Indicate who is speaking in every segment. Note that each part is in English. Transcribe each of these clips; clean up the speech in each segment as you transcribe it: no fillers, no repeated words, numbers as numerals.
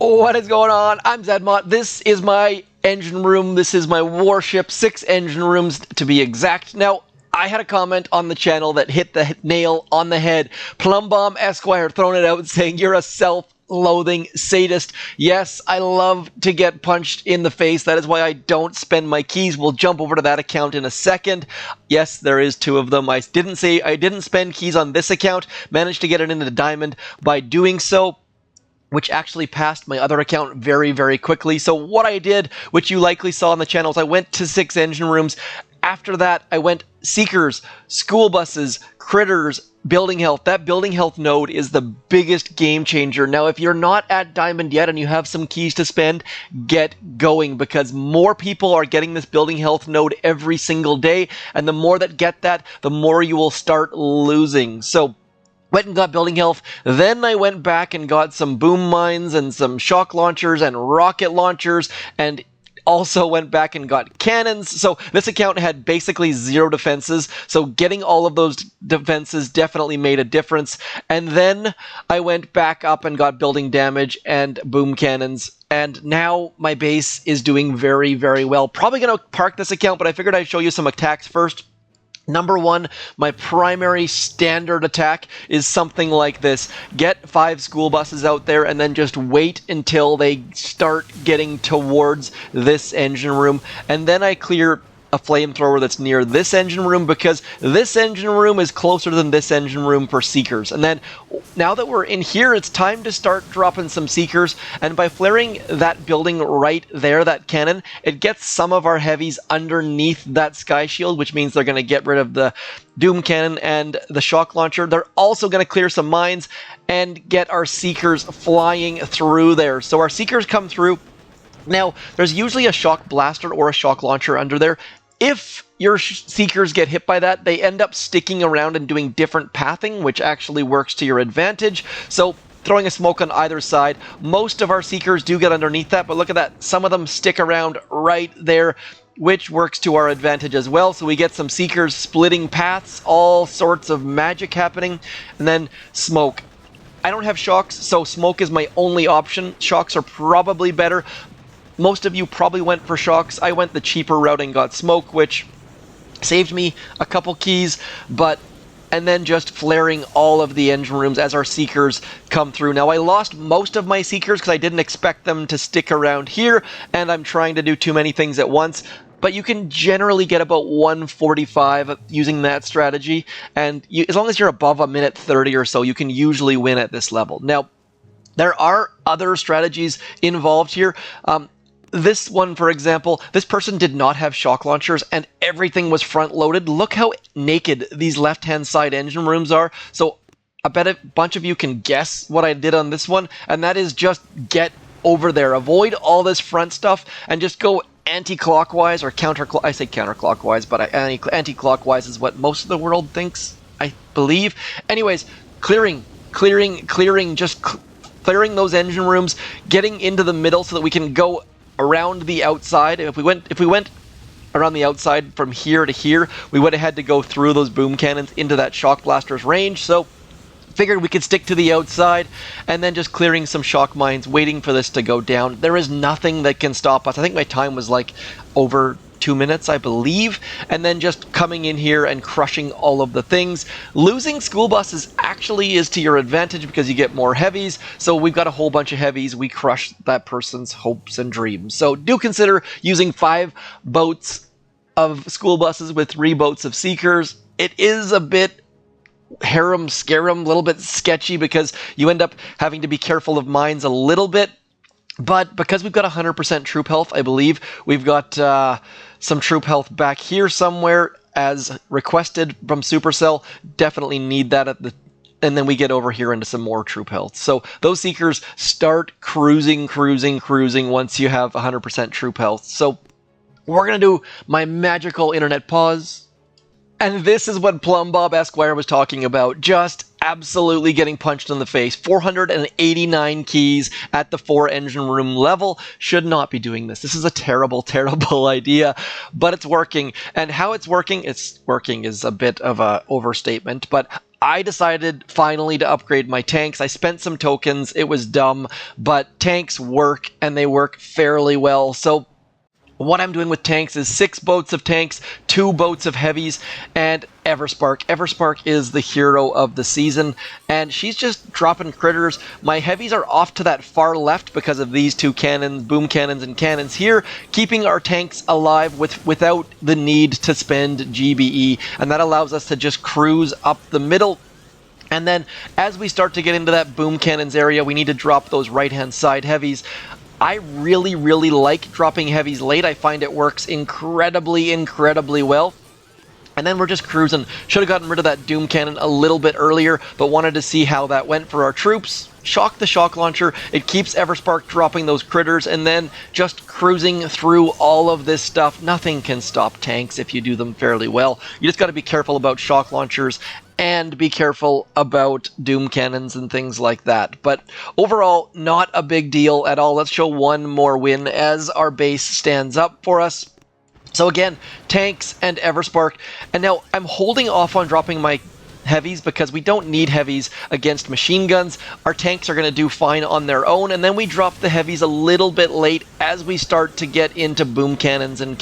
Speaker 1: What is going on? I'm zmot. This is my engine room. This is my Warship. 6 engine rooms to be exact. Now, I had a comment on the channel that hit the nail on the head. Plumbomb Esquire throwing it out saying you're a self-loathing sadist. Yes, I love to get punched in the face. That is why I don't spend my keys. We'll jump over to that account in a second. Yes, there is 2 of them. I didn't spend keys on this account. Managed to get it into the diamond by doing so, which actually passed my other account very, very quickly. So what I did, which you likely saw on the channel, is I went to 6 engine rooms. After that, I went Seekers, School Buses, Critters, Building Health. That Building Health node is the biggest game changer. Now, if you're not at Diamond yet and you have some keys to spend, get going, because more people are getting this Building Health node every single day, and the more that get that, the more you will start losing. So went and got Building Health, then I went back and got some boom mines and some shock launchers and rocket launchers, and also went back and got cannons. So this account had basically 0 defenses, so getting all of those defenses definitely made a difference. And then I went back up and got building damage and boom cannons, and now my base is doing very, very well. Probably going to park this account, but I figured I'd show you some attacks first. Number 1, my primary standard attack is something like this. Get 5 school buses out there and then just wait until they start getting towards this engine room. And then I clear a flamethrower that's near this engine room, because this engine room is closer than this engine room for Seekers. And then now that we're in here, it's time to start dropping some Seekers. And by flaring that building right there, that cannon, it gets some of our heavies underneath that sky shield, which means they're going to get rid of the Doom Cannon and the shock launcher. They're also going to clear some mines and get our Seekers flying through there. So our Seekers come through. Now, there's usually a shock blaster or a shock launcher under there. If your Seekers get hit by that, they end up sticking around and doing different pathing, which actually works to your advantage. So throwing a smoke on either side. Most of our Seekers do get underneath that, but look at that. Some of them stick around right there, which works to our advantage as well. So we get some Seekers splitting paths, all sorts of magic happening, and then smoke. I don't have shocks, so smoke is my only option. Shocks are probably better. Most of you probably went for shocks. I went the cheaper route and got smoke, which saved me a couple keys, and then just flaring all of the engine rooms as our Seekers come through. Now, I lost most of my Seekers because I didn't expect them to stick around here, and I'm trying to do too many things at once. But you can generally get about 145 using that strategy, and as long as you're above a minute 30 or so, you can usually win at this level. Now, there are other strategies involved here. This one, for example, this person did not have shock launchers and everything was front-loaded. Look how naked these left-hand side engine rooms are. So I bet a bunch of you can guess what I did on this one, and that is just get over there. Avoid all this front stuff and just go anti-clockwise or counterclockwise. I say counterclockwise, but anti-clockwise is what most of the world thinks, I believe. Anyways, clearing, just clearing those engine rooms, getting into the middle so that we can go around the outside. If we went around the outside from here to here, we would have had to go through those boom cannons into that shock blaster's range. So figured we could stick to the outside, and then just clearing some shock mines, waiting for this to go down. There is nothing that can stop us. I think my time was like over 2 minutes, I believe, and then just coming in here and crushing all of the things. Losing school buses actually is to your advantage because you get more heavies, so we've got a whole bunch of heavies. We crush that person's hopes and dreams. So do consider using 5 boats of school buses with 3 boats of Seekers. It is a bit harem scarum, a little bit sketchy because you end up having to be careful of mines a little bit. But because we've got 100% troop health, I believe, we've got some troop health back here somewhere as requested from Supercell. Definitely need that and then we get over here into some more troop health. So those Seekers start cruising once you have 100% troop health. So we're going to do my magical internet pause. And this is what Plumbomb Esquire was talking about. Just absolutely getting punched in the face. 489 keys at the 4 engine room level. Should not be doing this. This is a terrible, terrible idea, but it's working. And how it's working is a bit of an overstatement, but I decided finally to upgrade my tanks. I spent some tokens. It was dumb, but tanks work, and they work fairly well. So what I'm doing with tanks is 6 boats of tanks, 2 boats of heavies, and Everspark. Everspark is the hero of the season, and she's just dropping critters. My heavies are off to that far left because of these 2 cannons, boom cannons and cannons here, keeping our tanks alive without the need to spend GBE, and that allows us to just cruise up the middle. And then as we start to get into that boom cannons area, we need to drop those right-hand side heavies. I really, really like dropping heavies late. I find it works incredibly, incredibly well. And then we're just cruising. Should have gotten rid of that Doom Cannon a little bit earlier, but wanted to see how that went for our troops. Shock the shock launcher. It keeps Everspark dropping those critters, and then just cruising through all of this stuff. Nothing can stop tanks if you do them fairly well. You just got to be careful about shock launchers and be careful about Doom Cannons and things like that. But overall, not a big deal at all. Let's show one more win as our base stands up for us. So again, tanks and Everspark. And now I'm holding off on dropping my heavies because we don't need heavies against machine guns. Our tanks are going to do fine on their own, and then we drop the heavies a little bit late as we start to get into boom cannons and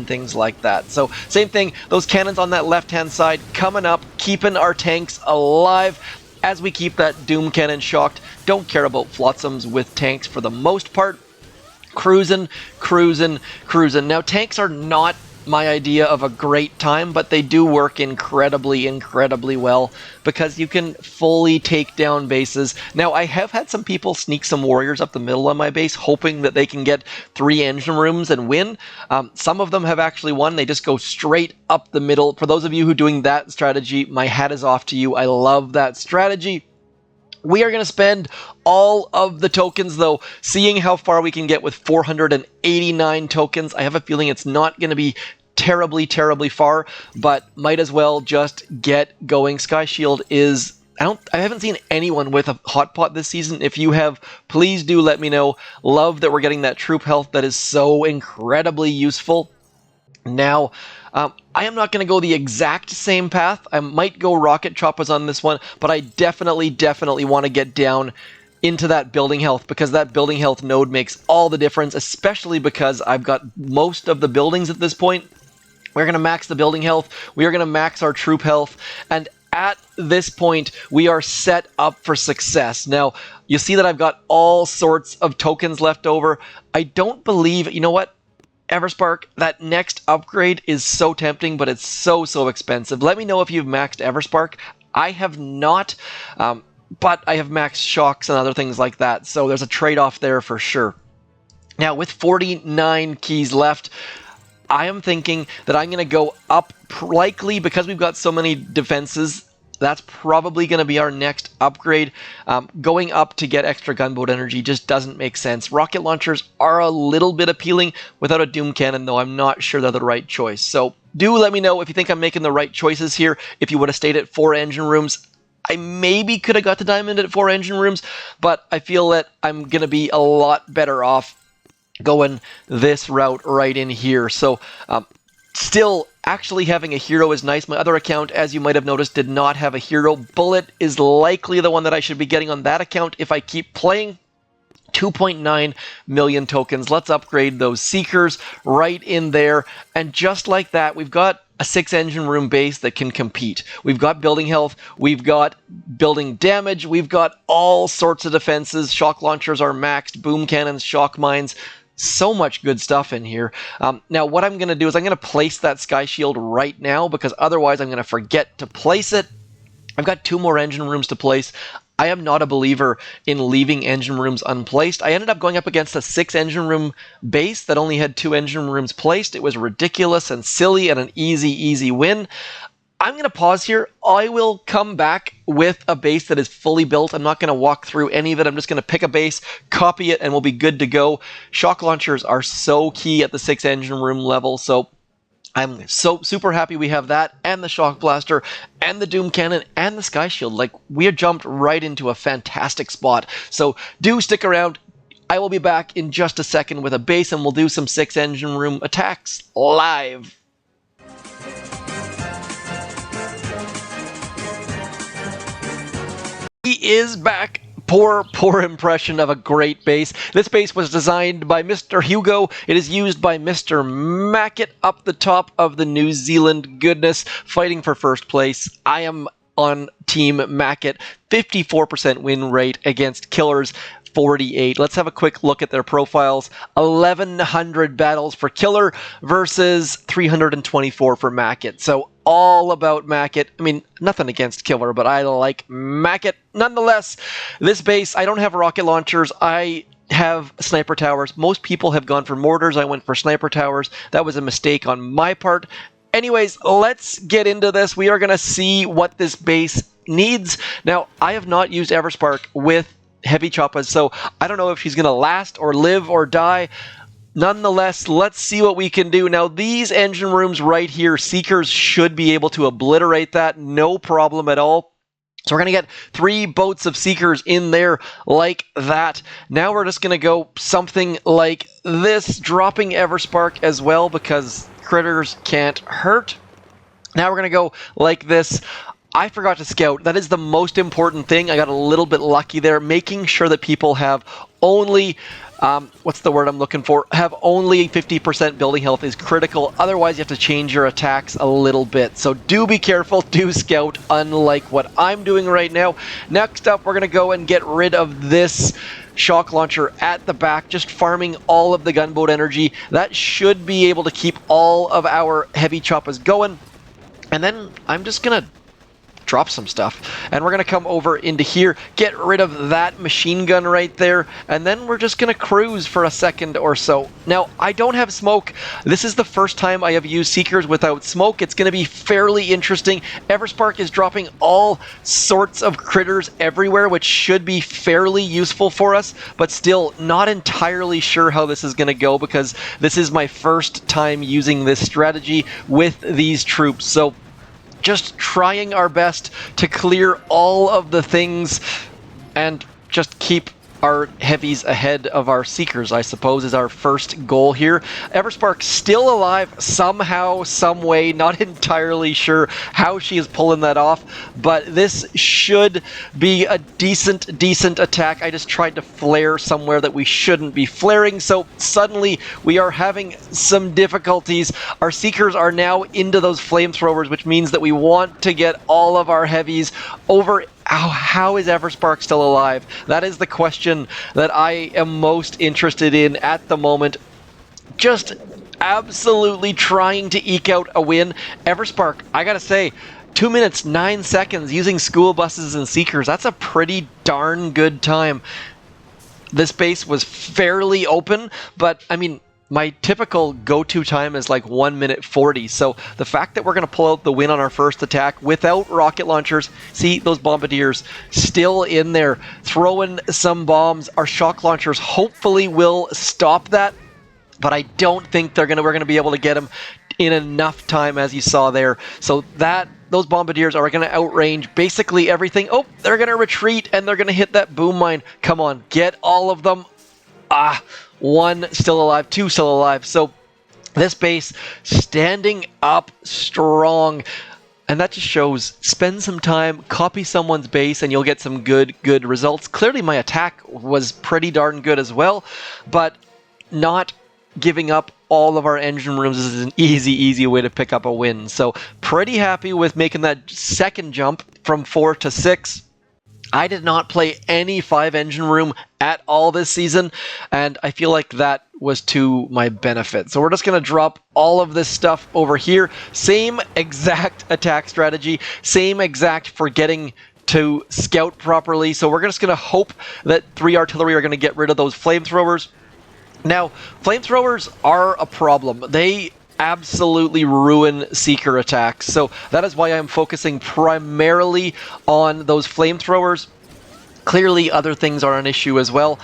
Speaker 1: things like that. So same thing, those cannons on that left-hand side coming up, keeping our tanks alive as we keep that Doom Cannon shocked. Don't care about flotsams with tanks for the most part. Cruising, cruising, cruising. Now, tanks are not my idea of a great time, but they do work incredibly, incredibly well because you can fully take down bases. Now, I have had some people sneak some warriors up the middle on my base, hoping that they can get 3 engine rooms and win. Some of them have actually won. They just go straight up the middle. For those of you who are doing that strategy, my hat is off to you. I love that strategy. We are going to spend all of the tokens, though, seeing how far we can get with 489 tokens. I have a feeling it's not going to be terribly, terribly far, but might as well just get going. Sky Shield is... I haven't seen anyone with a hotpot this season. If you have, please do let me know. Love that we're getting that troop health that is so incredibly useful. Now, I am not going to go the exact same path. I might go rocket choppas on this one, but I definitely want to get down into that building health because that building health node makes all the difference, especially because I've got most of the buildings at this point. We're going to max the building health. We are going to max our troop health, and at this point, we are set up for success. Now, you see that I've got all sorts of tokens left over. I don't believe, you know what? Everspark, that next upgrade is so tempting, but it's so expensive. Let me know if you've maxed Everspark. I have not, but I have maxed shocks and other things like that, so there's a trade-off there for sure. Now, with 49 keys left, I am thinking that I'm going to go up, likely because we've got so many defenses. That's probably going to be our next upgrade. Going up to get extra gunboat energy just doesn't make sense. Rocket launchers are a little bit appealing. Without a Doom Cannon, though, I'm not sure they're the right choice. So do let me know if you think I'm making the right choices here. If you would have stayed at 4 engine rooms, I maybe could have got the diamond at 4 engine rooms, but I feel that I'm going to be a lot better off going this route right in here. So still, actually having a hero is nice. My other account, as you might have noticed, did not have a hero. Bullet is likely the one that I should be getting on that account if I keep playing. 2.9 million tokens. Let's upgrade those Seekers right in there. And just like that, we've got a 6 engine room base that can compete. We've got building health, we've got building damage, we've got all sorts of defenses. Shock launchers are maxed, boom cannons, shock mines. So much good stuff in here. Now, what I'm going to do is I'm going to place that Sky Shield right now because otherwise I'm going to forget to place it. I've got 2 more engine rooms to place. I am not a believer in leaving engine rooms unplaced. I ended up going up against a 6 engine room base that only had 2 engine rooms placed. It was ridiculous and silly and an easy win. I'm going to pause here. I will come back with a base that is fully built. I'm not going to walk through any of it. I'm just going to pick a base, copy it, and we'll be good to go. Shock launchers are so key at the 6 engine room level, so I'm so super happy we have that, and the Shock Blaster, and the Doom Cannon, and the Sky Shield. Like, we have jumped right into a fantastic spot. So do stick around. I will be back in just a second with a base, and we'll do some 6 engine room attacks live. is back. Poor impression of a great base. This base was designed by Mr. Hugo. It is used by Mr. Mackett up the top of the New Zealand goodness, fighting for first place. I am on Team Mackett. 54% win rate against Killers. 48. Let's have a quick look at their profiles. 1,100 battles for Killer versus 324 for Mackett. So all about Mackett. I mean, nothing against Killer, but I like Mackett. Nonetheless, this base, I don't have rocket launchers. I have sniper towers. Most people have gone for mortars. I went for sniper towers. That was a mistake on my part. Anyways, let's get into this. We are going to see what this base needs. Now, I have not used Everspark with heavy choppas, so I don't know if she's going to last or live or die. Nonetheless, let's see what we can do. Now, these engine rooms right here, Seekers should be able to obliterate that, no problem at all. So we're going to get 3 boats of Seekers in there like that. Now we're just going to go something like this, dropping Everspark as well because critters can't hurt. Now we're going to go like this. I forgot to scout. That is the most important thing. I got a little bit lucky there, making sure that people have only, what's the word I'm looking for? Have only 50% building health is critical. Otherwise, you have to change your attacks a little bit. So do be careful, do scout, unlike what I'm doing right now. Next up, we're going to go and get rid of this shock launcher at the back, just farming all of the gunboat energy. That should be able to keep all of our heavy choppas going. And then I'm just going to drop some stuff, and we're going to come over into here, get rid of that machine gun right there, and then we're just going to cruise for a second or so. Now, I don't have smoke. This is the first time I have used Seekers without smoke. It's going to be fairly interesting. Everspark is dropping all sorts of critters everywhere, which should be fairly useful for us, but still not entirely sure how this is going to go because this is my first time using this strategy with these troops. So just trying our best to clear all of the things and just keep our heavies ahead of our Seekers, I suppose, is our first goal here. Everspark still alive somehow, some way, not entirely sure how she is pulling that off, but this should be a decent attack. I just tried to flare somewhere that we shouldn't be flaring, so suddenly we are having some difficulties. Our Seekers are now into those flamethrowers, which means that we want to get all of our heavies over. How is Everspark still alive? That is the question that I am most interested in at the moment. Just absolutely trying to eke out a win. Everspark, I gotta say, 2 minutes, 9 seconds using school buses and Seekers. That's a pretty darn good time. This base was fairly open, but I mean, my typical go-to time is like 1 minute 40, so the fact that we're going to pull out the win on our first attack without rocket launchers, see those bombardiers still in there throwing some bombs. Our shock launchers hopefully will stop that, but I don't think we're going to be able to get them in enough time, as you saw there. So those bombardiers are going to outrange basically everything. Oh, they're going to retreat and they're going to hit that boom mine. Come on, get all of them. One still alive, 2 still alive. So this base standing up strong. And that just shows, spend some time, copy someone's base, and you'll get some good results. Clearly my attack was pretty darn good as well, but not giving up all of our engine rooms is an easy way to pick up a win. So pretty happy with making that second jump from 4 to 6. I did not play any 5 engine room at all this season, and I feel like that was to my benefit. So we're just going to drop all of this stuff over here. Same exact attack strategy, same exact forgetting to scout properly. So we're just going to hope that 3 artillery are going to get rid of those flamethrowers. Now, flamethrowers are a problem. They absolutely ruin Seeker attacks. So that is why I'm focusing primarily on those flamethrowers. Clearly other things are an issue as well.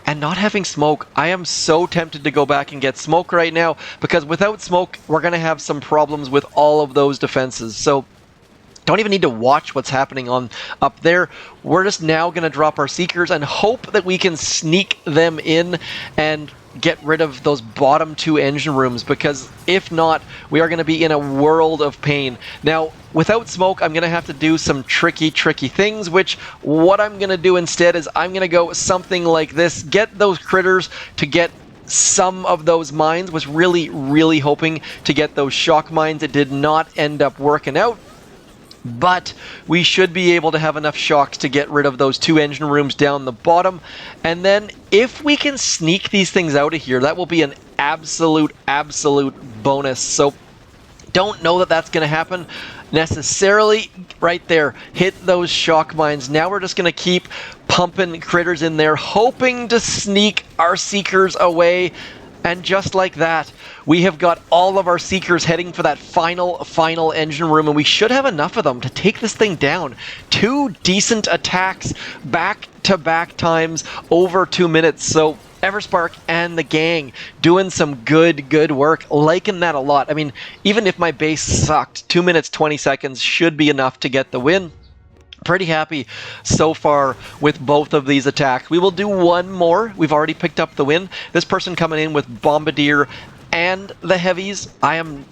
Speaker 1: And not having smoke, I am so tempted to go back and get smoke right now, because without smoke, we're going to have some problems with all of those defenses. So don't even need to watch what's happening on up there. We're just now going to drop our Seekers and hope that we can sneak them in and get rid of those bottom 2 engine rooms, because if not, we are going to be in a world of pain. Now, without smoke, I'm going to have to do some tricky things, which what I'm going to do instead is I'm going to go something like this. Get those critters to get some of those mines. Was really hoping to get those shock mines. It did not end up working out, but we should be able to have enough shocks to get rid of those 2 engine rooms down the bottom. And then if we can sneak these things out of here, that will be an absolute bonus. So don't know that that's going to happen necessarily. Right there, hit those shock mines. Now we're just going to keep pumping critters in there, hoping to sneak our seekers away. And just like that, we have got all of our seekers heading for that final engine room, and we should have enough of them to take this thing down. 2 decent attacks back-to-back times over 2 minutes. So Everspark and the gang doing some good work. Liking that a lot. I mean, even if my base sucked, 2 minutes 20 seconds should be enough to get the win. Pretty happy so far with both of these attacks. We will do one more. We've already picked up the win. This person coming in with Bombardier and the heavies. I am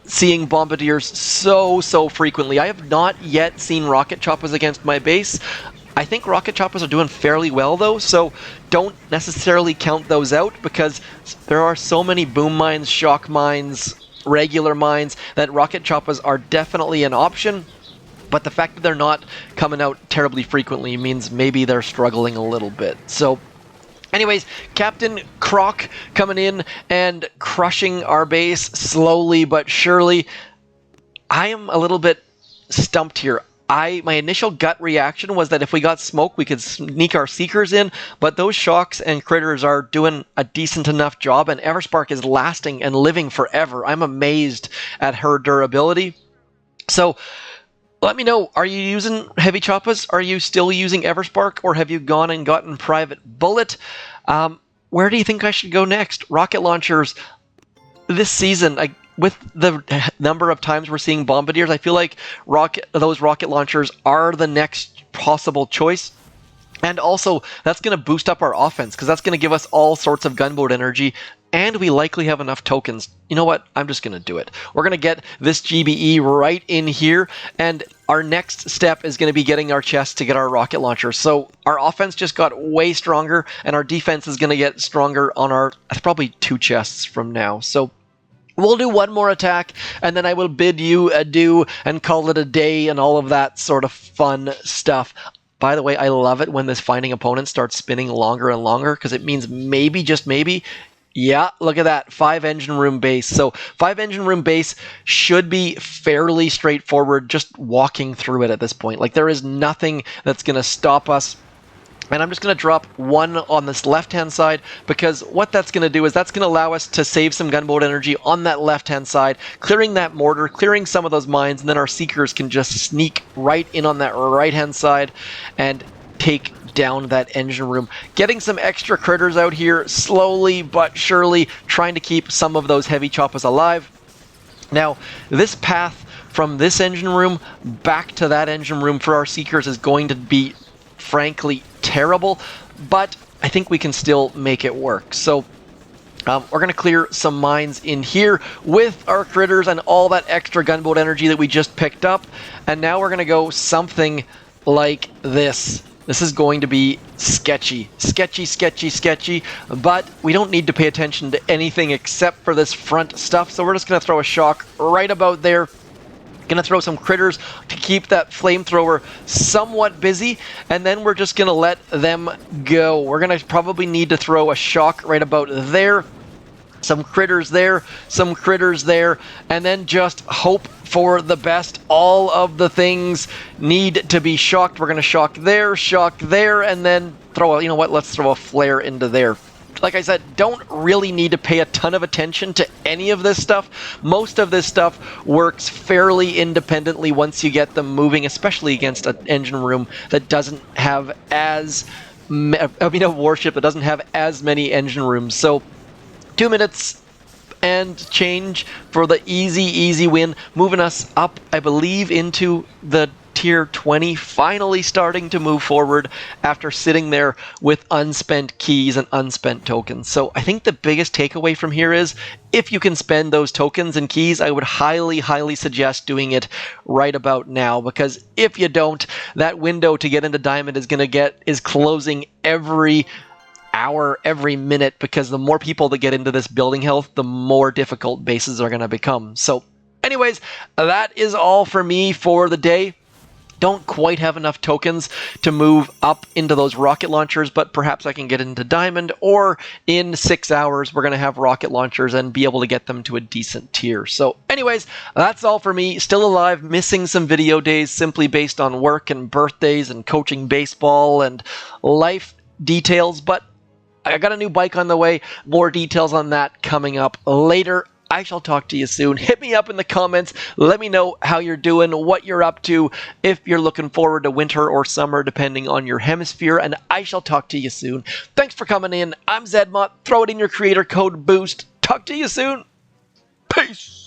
Speaker 1: seeing Bombardiers so frequently. I have not yet seen rocket choppas against my base. I think rocket choppas are doing fairly well though, so don't necessarily count those out, because there are so many boom mines, shock mines, regular mines, that rocket choppas are definitely an option. But the fact that they're not coming out terribly frequently means maybe they're struggling a little bit. So anyways, Captain Croc coming in and crushing our base slowly but surely. I am a little bit stumped here. My initial gut reaction was that if we got smoke, we could sneak our seekers in, but those shocks and critters are doing a decent enough job, and Everspark is lasting and living forever. I'm amazed at her durability. So let me know, are you using heavy choppas? Are you still using Everspark, or have you gone and gotten Private Bullet? Where do you think I should go next? Rocket launchers this season, with the number of times we're seeing Bombardiers, I feel like those rocket launchers are the next possible choice. And also, that's going to boost up our offense, because that's going to give us all sorts of gunboat energy, and we likely have enough tokens. You know what? I'm just going to do it. We're going to get this GBE right in here, and our next step is going to be getting our chests to get our rocket launchers. So our offense just got way stronger, and our defense is going to get stronger on our probably 2 chests from now. So we'll do one more attack, and then I will bid you adieu and call it a day and all of that sort of fun stuff. By the way, I love it when this finding opponent starts spinning longer and longer, because it means maybe, just maybe, yeah, look at that, 5 engine room base. So 5 engine room base should be fairly straightforward, just walking through it at this point. Like, there is nothing that's going to stop us. And I'm just going to drop 1 on this left-hand side, because what that's going to do is that's going to allow us to save some gunboat energy on that left-hand side, clearing that mortar, clearing some of those mines, and then our seekers can just sneak right in on that right-hand side and take down that engine room. Getting some extra critters out here, slowly but surely, trying to keep some of those heavy choppas alive. Now, this path from this engine room back to that engine room for our seekers is going to be, frankly, terrible, but I think we can still make it work. So we're going to clear some mines in here with our critters and all that extra gunboat energy that we just picked up, and now we're going to go something like this. This is going to be sketchy, but we don't need to pay attention to anything except for this front stuff, so we're just going to throw a shock right about there. Gonna throw some critters to keep that flamethrower somewhat busy, and then we're just gonna let them go. We're gonna probably need to throw a shock right about there, some critters there, some critters there, and then just hope for the best. All of the things need to be shocked. We're gonna shock there, and then throw a, you know what, let's throw a flare into there. Like I said, don't really need to pay a ton of attention to any of this stuff. Most of this stuff works fairly independently once you get them moving, especially against an engine room that doesn't have a warship that doesn't have as many engine rooms. So 2 minutes and change for the easy win, moving us up, I believe, into the tier 20 finally starting to move forward after sitting there with unspent keys and unspent tokens. So I think the biggest takeaway from here is if you can spend those tokens and keys, I would highly, highly suggest doing it right about now, because if you don't, that window to get into Diamond is closing every hour, every minute, because the more people that get into this building health, the more difficult bases are going to become. So anyways, that is all for me for the day. Don't quite have enough tokens to move up into those rocket launchers, but perhaps I can get into Diamond, or in 6 hours we're going to have rocket launchers and be able to get them to a decent tier. So anyways, that's all for me. Still alive, missing some video days simply based on work and birthdays and coaching baseball and life details, but I got a new bike on the way. More details on that coming up later. I shall talk to you soon. Hit me up in the comments. Let me know how you're doing, what you're up to, if you're looking forward to winter or summer, depending on your hemisphere, and I shall talk to you soon. Thanks for coming in. I'm zmot. Throw it in your creator code BOOST. Talk to you soon. Peace.